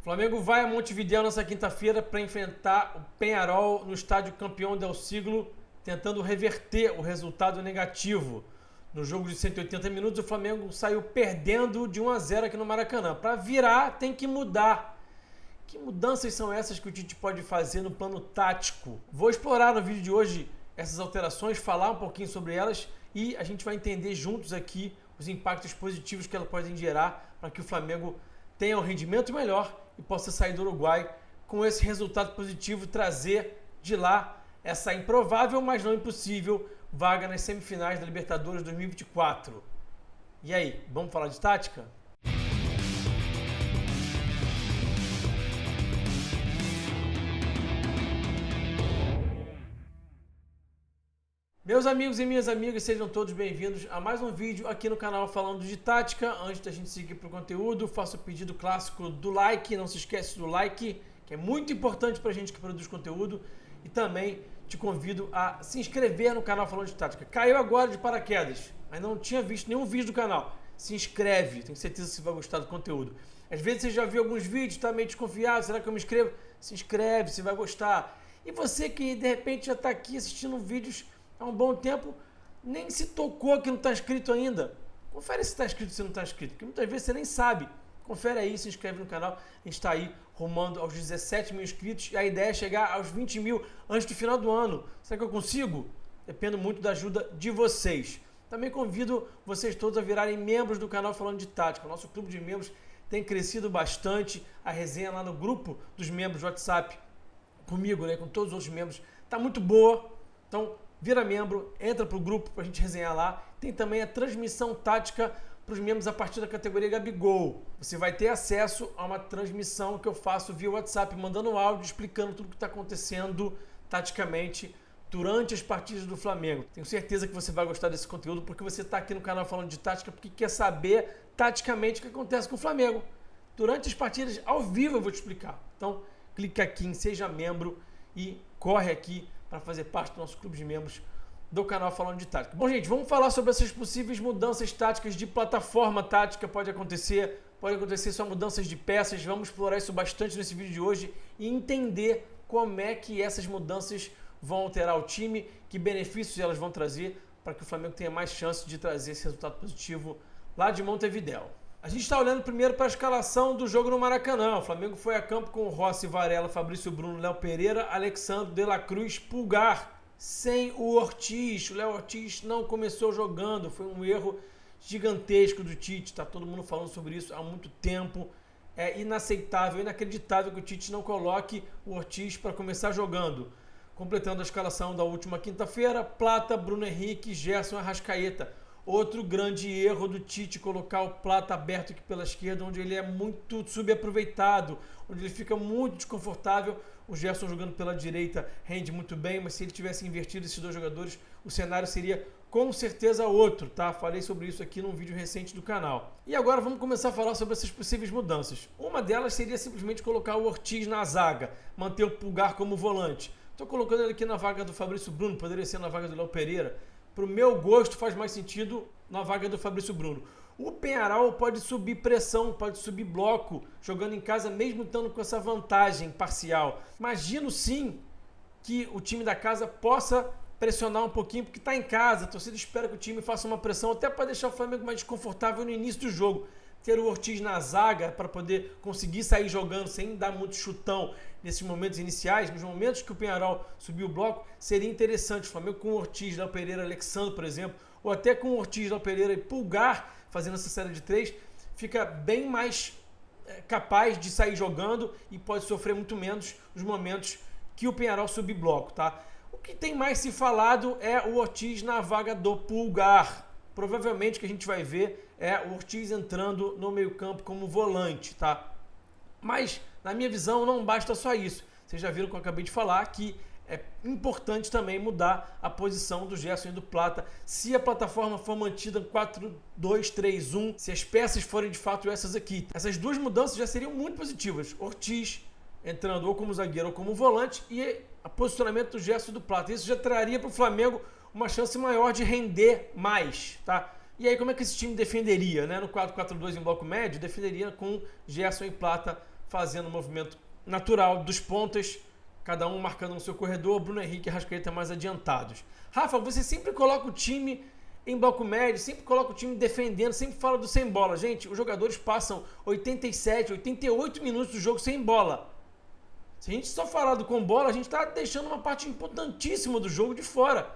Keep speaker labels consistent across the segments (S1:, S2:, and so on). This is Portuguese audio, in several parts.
S1: Flamengo vai a Montevidéu nessa quinta-feira para enfrentar o Peñarol no estádio Campeão del Siglo, tentando reverter o resultado negativo. No jogo de 180 minutos, o Flamengo saiu perdendo de 1-0 aqui no Maracanã. Para virar, tem que mudar. Que mudanças são essas que o Tite pode fazer no plano tático? Vou explorar no vídeo de hoje essas alterações, falar um pouquinho sobre elas e a gente vai entender juntos aqui os impactos positivos que elas podem gerar para que o Flamengo tenha um rendimento melhor e possa sair do Uruguai com esse resultado positivo e trazer de lá essa improvável, mas não impossível, vaga nas semifinais da Libertadores 2024. E aí, vamos falar de tática? Meus amigos e minhas amigas, sejam todos bem-vindos a mais um vídeo aqui no canal falando de tática. Antes da gente seguir para o conteúdo, faço o pedido clássico do like, não se esquece do like, que é muito importante para a gente que produz conteúdo. E também te convido a se inscrever no canal falando de tática. Caiu agora de paraquedas, ainda não tinha visto nenhum vídeo do canal. Se inscreve, tenho certeza que você vai gostar do conteúdo. Às vezes você já viu alguns vídeos, está meio desconfiado, será que eu me inscrevo? Se inscreve, você vai gostar. E você que de repente já está aqui assistindo vídeos há um bom tempo, nem se tocou que não está inscrito ainda. Confere se está inscrito ou se não está inscrito, porque muitas vezes você nem sabe. Confere aí, se inscreve no canal. A gente está aí rumando aos 17 mil inscritos e a ideia é chegar aos 20 mil antes do final do ano. Será que eu consigo? Dependo muito da ajuda de vocês. Também convido vocês todos a virarem membros do canal Falando de Tática. O nosso clube de membros tem crescido bastante. A resenha lá no grupo dos membros do WhatsApp, comigo, né, com todos os outros membros, está muito boa. Então, vira membro, entra pro grupo pra gente resenhar lá. Tem também a transmissão tática para os membros a partir da categoria Gabigol. Você vai ter acesso a uma transmissão que eu faço via WhatsApp, mandando um áudio explicando tudo o que está acontecendo taticamente durante as partidas do Flamengo. Tenho certeza que você vai gostar desse conteúdo porque você está aqui no canal falando de tática porque quer saber taticamente o que acontece com o Flamengo. Durante as partidas, ao vivo eu vou te explicar. Então, clica aqui em Seja Membro e corre aqui para fazer parte do nosso clube de membros do canal Falando de Tática. Bom, gente, vamos falar sobre essas possíveis mudanças táticas de plataforma tática. Pode acontecer só mudanças de peças. Vamos explorar isso bastante nesse vídeo de hoje e entender como é que essas mudanças vão alterar o time, que benefícios elas vão trazer para que o Flamengo tenha mais chance de trazer esse resultado positivo lá de Montevidéu. A gente está olhando primeiro para a escalação do jogo no Maracanã. O Flamengo foi a campo com Rossi, Varela, Fabrício Bruno, Léo Pereira, Alexandre, De La Cruz, Pulgar, sem o Ortiz. O Léo Ortiz não começou jogando, foi um erro gigantesco do Tite. Está todo mundo falando sobre isso há muito tempo. É inaceitável, inacreditável que o Tite não coloque o Ortiz para começar jogando. Completando a escalação da última quinta-feira, Plata, Bruno Henrique, Gerson e Arrascaeta. Outro grande erro do Tite, colocar o Plata aberto aqui pela esquerda, onde ele é muito subaproveitado, onde ele fica muito desconfortável. O Gerson jogando pela direita rende muito bem, mas se ele tivesse invertido esses dois jogadores, o cenário seria com certeza outro, tá? Falei sobre isso aqui num vídeo recente do canal. E agora vamos começar a falar sobre essas possíveis mudanças. Uma delas seria simplesmente colocar o Ortiz na zaga, manter o Pulgar como volante. Estou colocando ele aqui na vaga do Fabrício Bruno, poderia ser na vaga do Léo Pereira. Para o meu gosto, faz mais sentido na vaga do Fabrício Bruno. O Peñarol pode subir pressão, pode subir bloco, jogando em casa, mesmo estando com essa vantagem parcial. Imagino sim que o time da casa possa pressionar um pouquinho, porque está em casa. A torcida espera que o time faça uma pressão, até para deixar o Flamengo mais desconfortável no início do jogo. Ter o Ortiz na zaga para poder conseguir sair jogando sem dar muito chutão nesses momentos iniciais, nos momentos que o Peñarol subiu o bloco, seria interessante. O Flamengo com o Ortiz, Léo Pereira, Alexandre, por exemplo, ou até com o Ortiz, Léo Pereira e Pulgar, fazendo essa série de 3, fica bem mais capaz de sair jogando e pode sofrer muito menos nos momentos que o Peñarol subir bloco, tá? O que tem mais se falado é o Ortiz na vaga do Pulgar. Provavelmente o que a gente vai ver é o Ortiz entrando no meio-campo como volante, tá? Mas, na minha visão, não basta só isso. Vocês já viram que eu acabei de falar que é importante também mudar a posição do Gerson e do Plata. Se a plataforma for mantida 4-2-3-1, se as peças forem de fato essas aqui. Essas duas mudanças já seriam muito positivas. Ortiz entrando ou como zagueiro ou como volante e o posicionamento do Gerson e do Plata. Isso já traria para o Flamengo uma chance maior de render mais, tá? E aí como é que esse time defenderia, né? No 4-4-2 em bloco médio, defenderia com Gerson e Plata fazendo o movimento natural dos pontas, cada um marcando no seu corredor, Bruno Henrique e Arrascaeta mais adiantados. Rafa, você sempre coloca o time em bloco médio, sempre coloca o time defendendo, sempre fala do sem bola. Gente, os jogadores passam 87, 88 minutos do jogo sem bola. Se a gente só falar do com bola, a gente está deixando uma parte importantíssima do jogo de fora.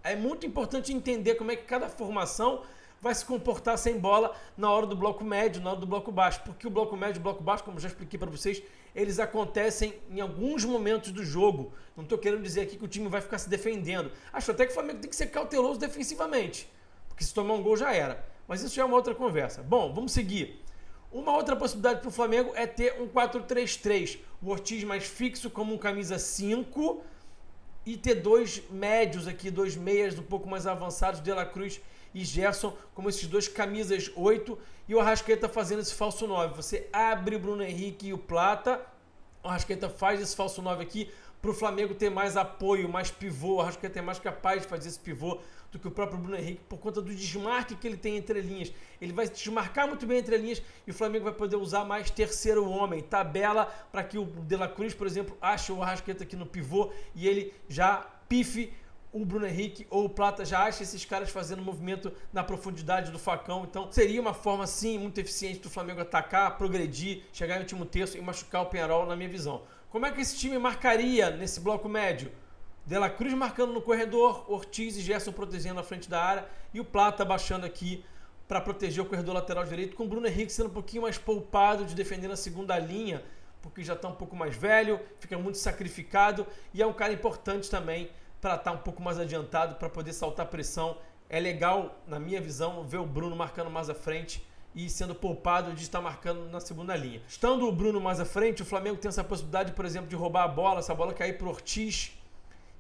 S1: É muito importante entender como é que cada formação vai se comportar sem bola na hora do bloco médio, na hora do bloco baixo. Porque o bloco médio e o bloco baixo, como eu já expliquei para vocês, eles acontecem em alguns momentos do jogo. Não estou querendo dizer aqui que o time vai ficar se defendendo. Acho até que o Flamengo tem que ser cauteloso defensivamente, porque se tomar um gol já era. Mas isso já é uma outra conversa. Bom, vamos seguir. Uma outra possibilidade para o Flamengo é ter um 4-3-3. O Ortiz mais fixo como um camisa 5 e ter dois médios aqui, dois meias um pouco mais avançados, De La Cruz e Gerson, como esses dois camisas 8 e o Arrascaeta fazendo esse falso 9. Você abre o Bruno Henrique e o Plata, o Arrascaeta faz esse falso 9 aqui para o Flamengo ter mais apoio, mais pivô. O Arrascaeta é mais capaz de fazer esse pivô do que o próprio Bruno Henrique por conta do desmarque que ele tem entre linhas. Ele vai desmarcar muito bem entre linhas e o Flamengo vai poder usar mais terceiro homem, tabela, para que o De La Cruz, por exemplo, ache o Arrascaeta aqui no pivô e ele já pife o Bruno Henrique ou o Plata, já acha esses caras fazendo movimento na profundidade do facão. Então seria uma forma sim muito eficiente do Flamengo atacar, progredir, chegar em último terço e machucar o Peñarol, na minha visão. Como é que esse time marcaria nesse bloco médio? De La Cruz marcando no corredor, Ortiz e Gerson protegendo na frente da área e o Plata baixando aqui para proteger o corredor lateral direito, com o Bruno Henrique sendo um pouquinho mais poupado de defender na segunda linha, porque já está um pouco mais velho, fica muito sacrificado e é um cara importante também para estar um pouco mais adiantado, para poder saltar pressão. É legal, na minha visão, ver o Bruno marcando mais à frente e sendo poupado de estar marcando na segunda linha. Estando o Bruno mais à frente, o Flamengo tem essa possibilidade, por exemplo, de roubar a bola, essa bola cair para o Ortiz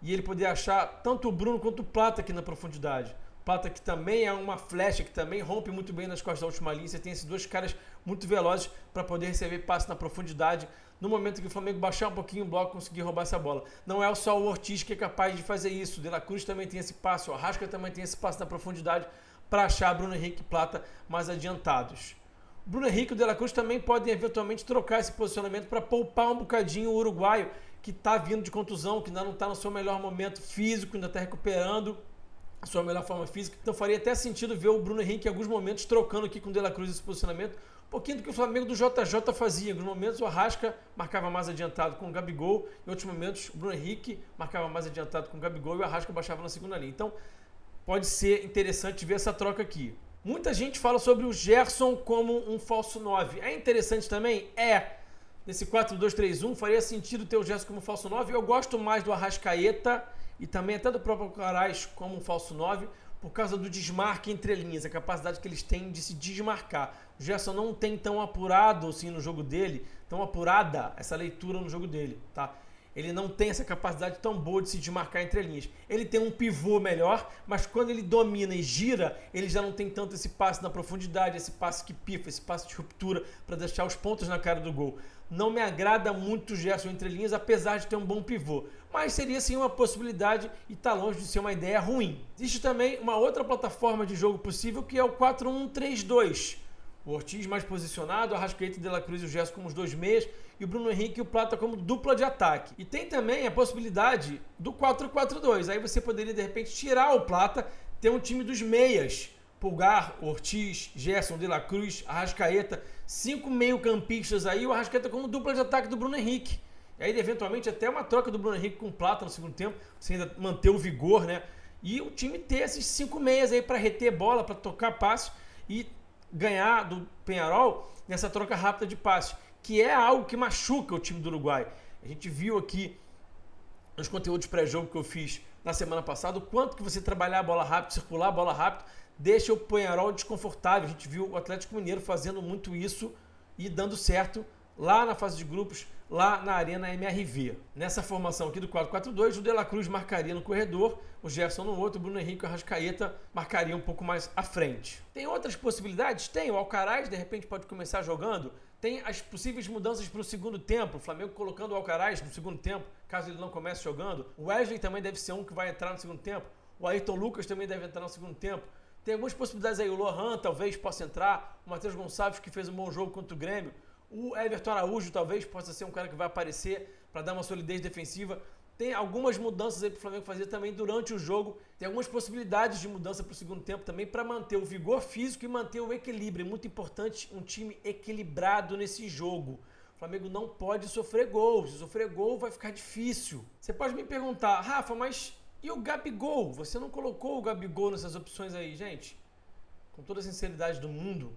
S1: e ele poder achar tanto o Bruno quanto o Plata aqui na profundidade. O Plata que também é uma flecha, que também rompe muito bem nas costas da última linha. Você tem esses dois caras muito velozes para poder receber passe na profundidade no momento que o Flamengo baixar um pouquinho o bloco e conseguir roubar essa bola. Não é só o Ortiz que é capaz de fazer isso. O De La Cruz também tem esse passe, o Arrascaeta também tem esse passe na profundidade para achar Bruno Henrique e Plata mais adiantados. O Bruno Henrique e o De La Cruz também podem eventualmente trocar esse posicionamento para poupar um bocadinho o uruguaio, que está vindo de contusão, que ainda não está no seu melhor momento físico, ainda está recuperando a sua melhor forma física. Então faria até sentido ver o Bruno Henrique em alguns momentos trocando aqui com o De La Cruz esse posicionamento, um pouquinho do que o Flamengo do JJ fazia. Em alguns momentos o Arrasca marcava mais adiantado com o Gabigol, em outros momentos o Bruno Henrique marcava mais adiantado com o Gabigol e o Arrasca baixava na segunda linha. Então pode ser interessante ver essa troca aqui. Muita gente fala sobre o Gerson como um falso 9. É interessante também? Nesse 4-2-3-1 faria sentido ter o Gerson como falso 9. Eu gosto mais do Arrascaeta e também até do próprio Alcaraz como um falso 9, por causa do desmarque entre linhas, a capacidade que eles têm de se desmarcar. O Gerson não tem tão apurado assim no jogo dele, tão apurada essa leitura no jogo dele, tá? Ele não tem essa capacidade tão boa de se desmarcar entre linhas. Ele tem um pivô melhor, mas quando ele domina e gira, ele já não tem tanto esse passe na profundidade, esse passe que pifa, esse passe de ruptura para deixar os pontos na cara do gol. Não me agrada muito o Gerson entre linhas, apesar de ter um bom pivô. Mas seria sim uma possibilidade e está longe de ser uma ideia ruim. Existe também uma outra plataforma de jogo possível, que é o 4-1-3-2. O Ortiz mais posicionado, o Arrascaeta, De La Cruz e o Gerson como os dois meias, e o Bruno Henrique e o Plata como dupla de ataque. E tem também a possibilidade do 4-4-2. Aí você poderia, de repente, tirar o Plata, ter um time dos meias. Pulgar, Ortiz, Gerson, De La Cruz, Arrascaeta, 5 meio-campistas aí, o Arrascaeta como dupla de ataque do Bruno Henrique. E aí, eventualmente, até uma troca do Bruno Henrique com o Plata no segundo tempo, você ainda manter o vigor, né? E o time ter esses 5 meias aí para reter bola, para tocar passe e ganhar do Peñarol nessa troca rápida de passe, que é algo que machuca o time do Uruguai. A gente viu aqui nos conteúdos pré-jogo que eu fiz na semana passada o quanto que você trabalhar a bola rápido, circular a bola rápido, deixa o Peñarol desconfortável. A gente viu o Atlético Mineiro fazendo muito isso e dando certo lá na fase de grupos, lá na Arena MRV. Nessa formação aqui do 4-4-2, o De La Cruz marcaria no corredor, o Gerson no outro, o Bruno Henrique e o Arrascaeta marcaria um pouco mais à frente. Tem outras possibilidades? Tem. O Alcaraz, de repente, pode começar jogando. Tem as possíveis mudanças para o segundo tempo. O Flamengo colocando o Alcaraz no segundo tempo, caso ele não comece jogando. O Wesley também deve ser um que vai entrar no segundo tempo. O Ayrton Lucas também deve entrar no segundo tempo. Tem algumas possibilidades aí. O Lohan talvez possa entrar. O Matheus Gonçalves, que fez um bom jogo contra o Grêmio. O Everton Araújo talvez possa ser um cara que vai aparecer para dar uma solidez defensiva. Tem algumas mudanças aí para o Flamengo fazer também durante o jogo. Tem algumas possibilidades de mudança para o segundo tempo também para manter o vigor físico e manter o equilíbrio. É muito importante um time equilibrado nesse jogo. O Flamengo não pode sofrer gol. Se sofrer gol vai ficar difícil. Você pode me perguntar, Rafa, mas e o Gabigol? Você não colocou o Gabigol nessas opções aí, gente? Com toda a sinceridade do mundo,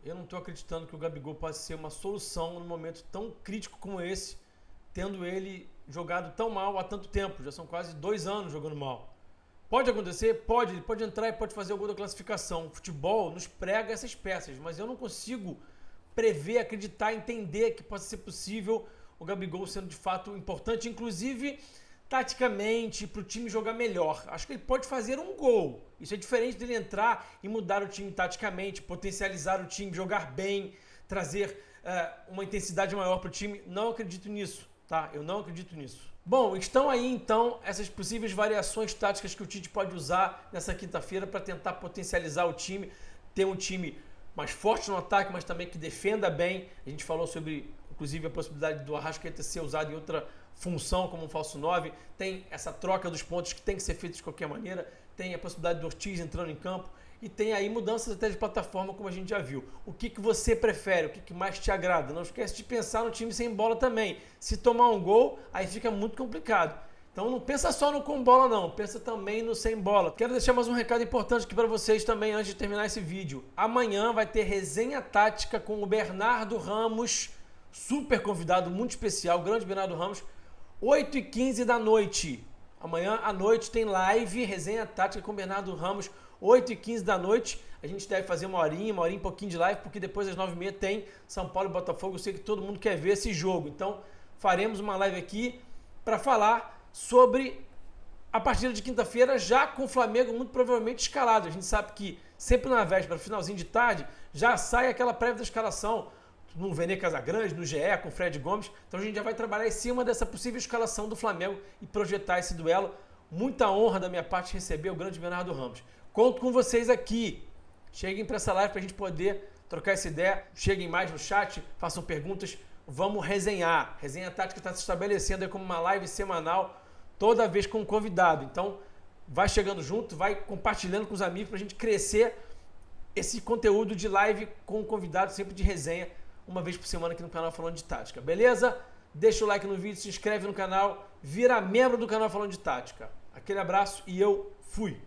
S1: eu não estou acreditando que o Gabigol possa ser uma solução num momento tão crítico como esse, tendo ele jogado tão mal há tanto tempo. Já são quase 2 anos jogando mal. Pode acontecer? Pode. Ele pode entrar e pode fazer o gol da classificação. O futebol nos prega essas peças, mas eu não consigo prever, acreditar, entender que possa ser possível o Gabigol sendo de fato importante, inclusive taticamente, para o time jogar melhor. Acho que ele pode fazer um gol. Isso é diferente dele entrar e mudar o time taticamente, potencializar o time, jogar bem, trazer uma intensidade maior para o time. Não acredito nisso, tá? Eu não acredito nisso. Bom, estão aí então essas possíveis variações táticas que o Tite pode usar nessa quinta-feira para tentar potencializar o time, ter um time mais forte no ataque, mas também que defenda bem. A gente falou sobre, inclusive, a possibilidade do Arrascaeta ser usado em outra função como um falso 9. Tem essa troca dos pontos que tem que ser feita de qualquer maneira. Tem a possibilidade do Ortiz entrando em campo. E tem aí mudanças até de plataforma, como a gente já viu. O que você prefere? O que mais te agrada? Não esquece de pensar no time sem bola também. Se tomar um gol, aí fica muito complicado. Então não pensa só no com bola não, pensa também no sem bola. Quero deixar mais um recado importante aqui para vocês também antes de terminar esse vídeo. Amanhã vai ter resenha tática com o Bernardo Ramos, super convidado, muito especial, o grande Bernardo Ramos, 8h15 da noite. Amanhã à noite tem live, resenha tática com o Bernardo Ramos, 8h15 da noite. A gente deve fazer uma horinha e pouquinho de live, porque depois às 9h30 tem São Paulo e Botafogo. Eu sei que todo mundo quer ver esse jogo. Então faremos uma live aqui para falar sobre a partida de quinta-feira, já com o Flamengo muito provavelmente escalado. A gente sabe que sempre na véspera, finalzinho de tarde, já sai aquela prévia da escalação no Vene Casagrande, no GE, com o Fred Gomes. Então a gente já vai trabalhar em cima dessa possível escalação do Flamengo e projetar esse duelo. Muita honra da minha parte receber o grande Bernardo Ramos. Conto com vocês aqui. Cheguem para essa live para a gente poder trocar essa ideia. Cheguem mais no chat, façam perguntas. Vamos resenhar. Resenha tática está se estabelecendo aí como uma live semanal, toda vez com um convidado. Então, vai chegando junto, vai compartilhando com os amigos para a gente crescer esse conteúdo de live com um convidado, sempre de resenha, uma vez por semana aqui no canal Falando de Tática. Beleza? Deixa o like no vídeo, se inscreve no canal, vira membro do canal Falando de Tática. Aquele abraço e eu fui!